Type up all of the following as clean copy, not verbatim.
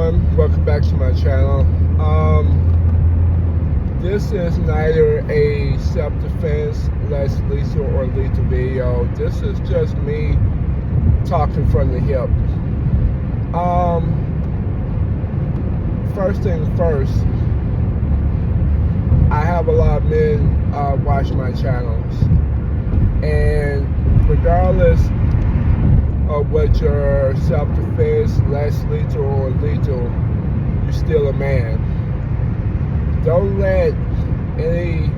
everyone, welcome back to my channel. This is neither a self-defense, less lethal or lethal video. This is just me talking from the hip. First things first, I have a lot of men watch my channels, and regardless of what your self-defense, less lethal or lethal, you're still a man. Don't let any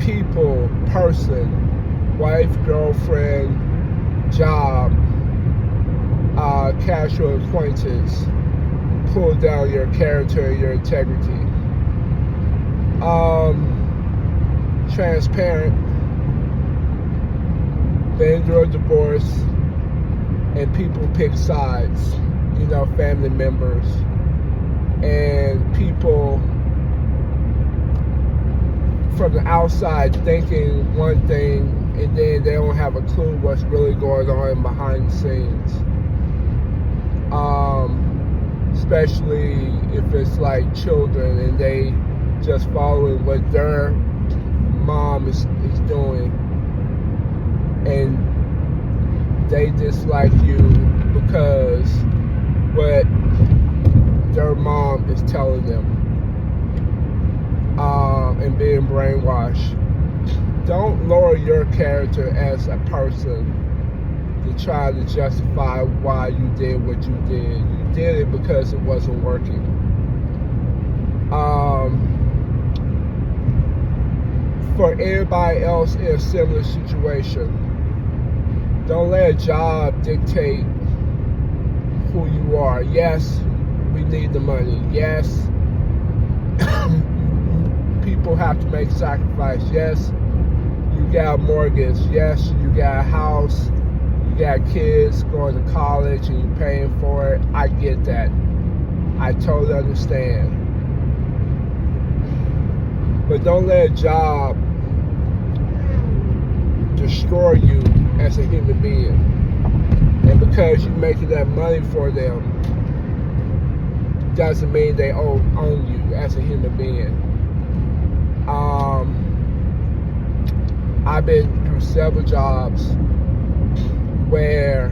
people, person, wife, girlfriend, job, casual acquaintance pull down your character and your integrity. Transparent, been through a divorce, and people pick sides, family members, and people from the outside thinking one thing, and then they don't have a clue what's really going on behind the scenes. Especially if it's like children and they just following what their mom is doing, and they dislike you because what their mom is telling them, and being brainwashed. Don't lower your character as a person to try to justify why you did what you did. You did it because it wasn't working. For everybody else in a similar situation, don't let a job dictate who you are. Yes, we need the money. Yes, people have to make sacrifice. Yes, you got a mortgage. Yes, you got a house. You got kids going to college and you're paying for it. I get that. I totally understand. But don't let a job destroy you as a human being. And because you're making that money for them, doesn't mean they own you as a human being. I've been through several jobs where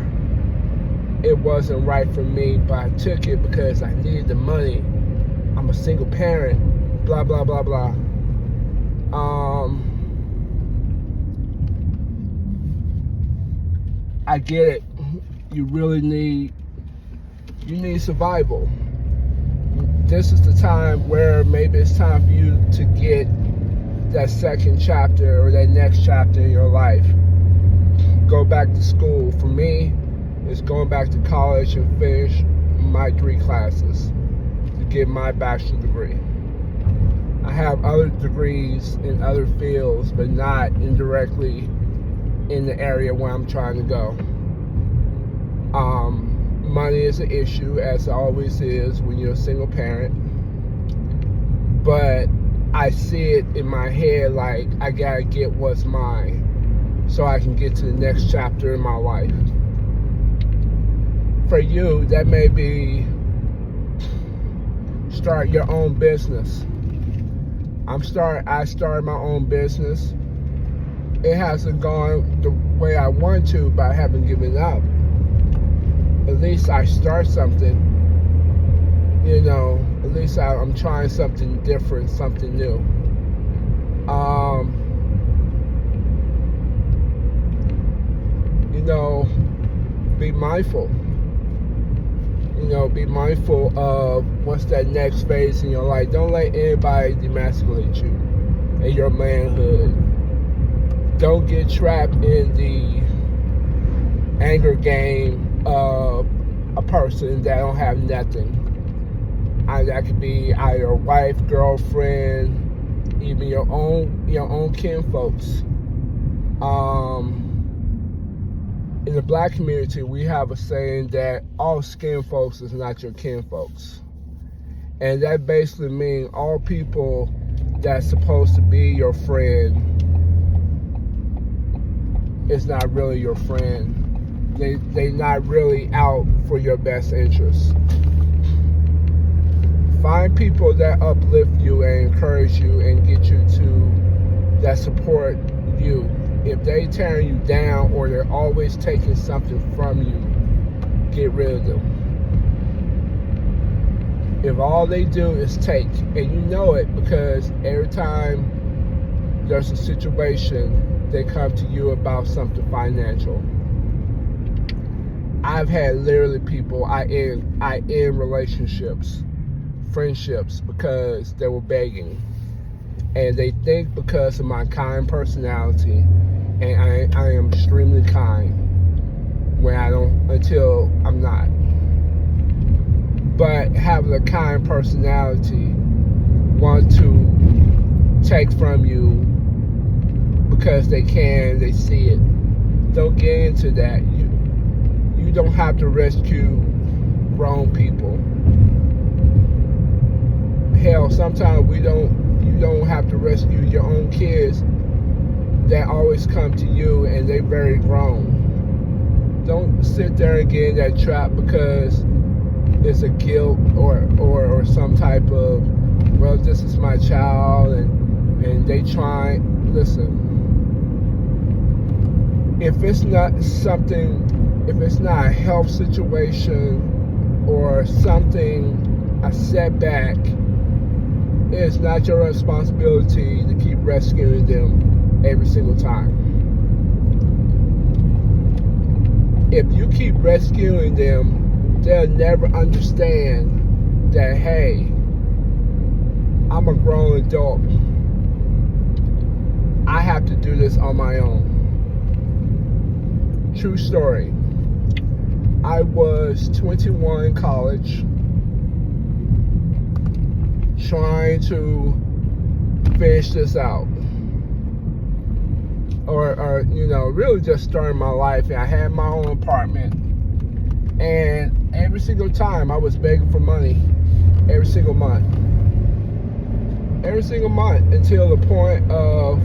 it wasn't right for me, but I took it because I needed the money. I'm a single parent, blah, blah, blah, blah. I get it. You really need survival. This is the time where maybe it's time for you to get that second chapter or that next chapter in your life. Go back to school. For me, it's going back to college and finish my 3 classes to get my bachelor's degree. I have other degrees in other fields, but not indirectly in the area where I'm trying to go. Money is an issue, as it always is when you're a single parent. But I see it in my head like I gotta get what's mine so I can get to the next chapter in my life. For you, that may be start your own business. I started my own business. It hasn't gone the way I want to, but I haven't given up. At least I start something. At least I'm trying something different, something new. Be mindful. Be mindful of what's that next phase in your life. Don't let anybody demasculate you and your manhood. Don't get trapped in the anger game of a person that don't have nothing. That could be either a wife, girlfriend, even your own kinfolks. In the black community, we have a saying that all skin folks is not your kinfolks. And that basically means all people that's supposed to be your friend is not really your friend. They not really out for your best interest. Find people that uplift you and encourage you and get you to that support you. If they tearing you down or they're always taking something from you, get rid of them. If all they do is take, and you know it because every time there's a situation, they come to you about something financial. I've had literally people I end relationships, friendships because they were begging, and they think because of my kind personality, and I am extremely kind when I don't until I'm not. But having a kind personality, want to take from you because they can, they see it. Don't get into that. You don't have to rescue grown people. Hell, sometimes you don't have to rescue your own kids that always come to you and they very grown. Don't sit there and get in that trap because it's a guilt or some type of, well, this is my child and they try. Listen, if it's not a health situation or something, a setback, it's not your responsibility to keep rescuing them every single time. If you keep rescuing them, they'll never understand that, hey, I'm a grown adult. I have to do this on my own. True story. I was 21 in college, trying to finish this out. Or really just starting my life. And I had my own apartment. And every single time I was begging for money. Every single month. Until the point of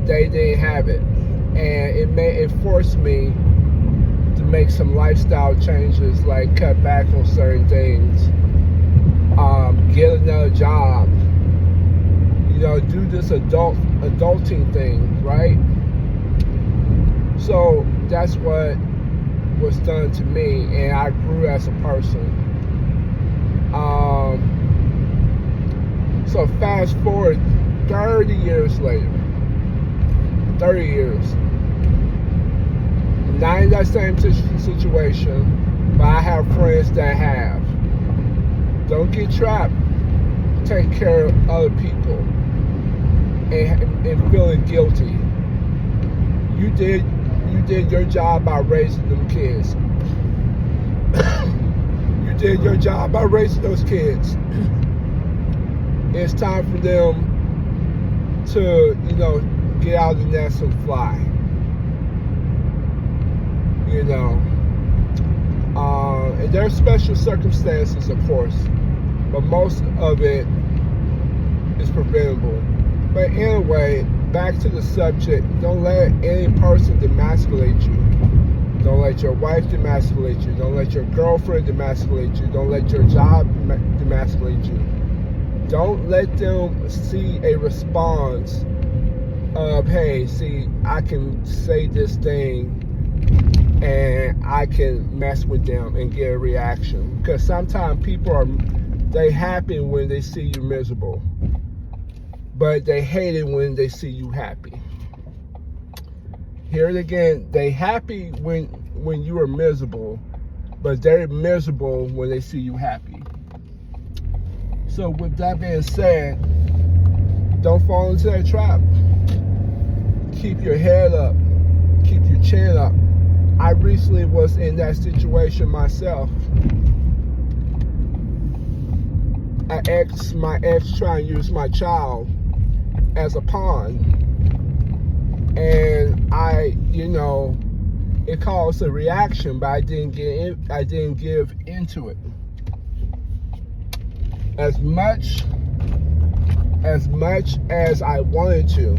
they didn't have it. And it forced me to make some lifestyle changes, like cut back on certain things, get another job, do this adulting thing, right? So that's what was done to me, and I grew as a person. So fast forward 30 years later, 30 years. Not in that same situation, but I have friends that have. Don't get trapped. Take care of other people and feeling guilty. You did your job by raising them kids. You did your job by raising those kids. It's time for them to, get out of the nest and fly. And there are special circumstances, of course, but most of it is preventable. But anyway, back to the subject. Don't let any person demasculate you. Don't let your wife demasculate you. Don't let your girlfriend demasculate you. Don't let your job demasculate you. Don't let them see a response of, hey, see, I can say this thing and I can mess with them and get a reaction. Because sometimes people they happy when they see you miserable, but they hate it when they see you happy. Here it again, they happy when you are miserable, but they're miserable when they see you happy. So with that being said, don't fall into that trap. Keep your head up. Keep your chin up. I recently was in that situation myself. My ex trying to use my child as a pawn. And it caused a reaction, but I didn't give into it. As much as I wanted to.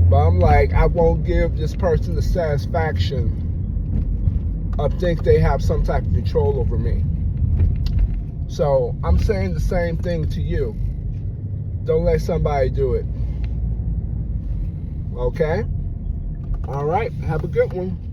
But I'm like, I won't give this person the satisfaction of think they have some type of control over me. So I'm saying the same thing to you. Don't let somebody do it. Okay? All right. Have a good one.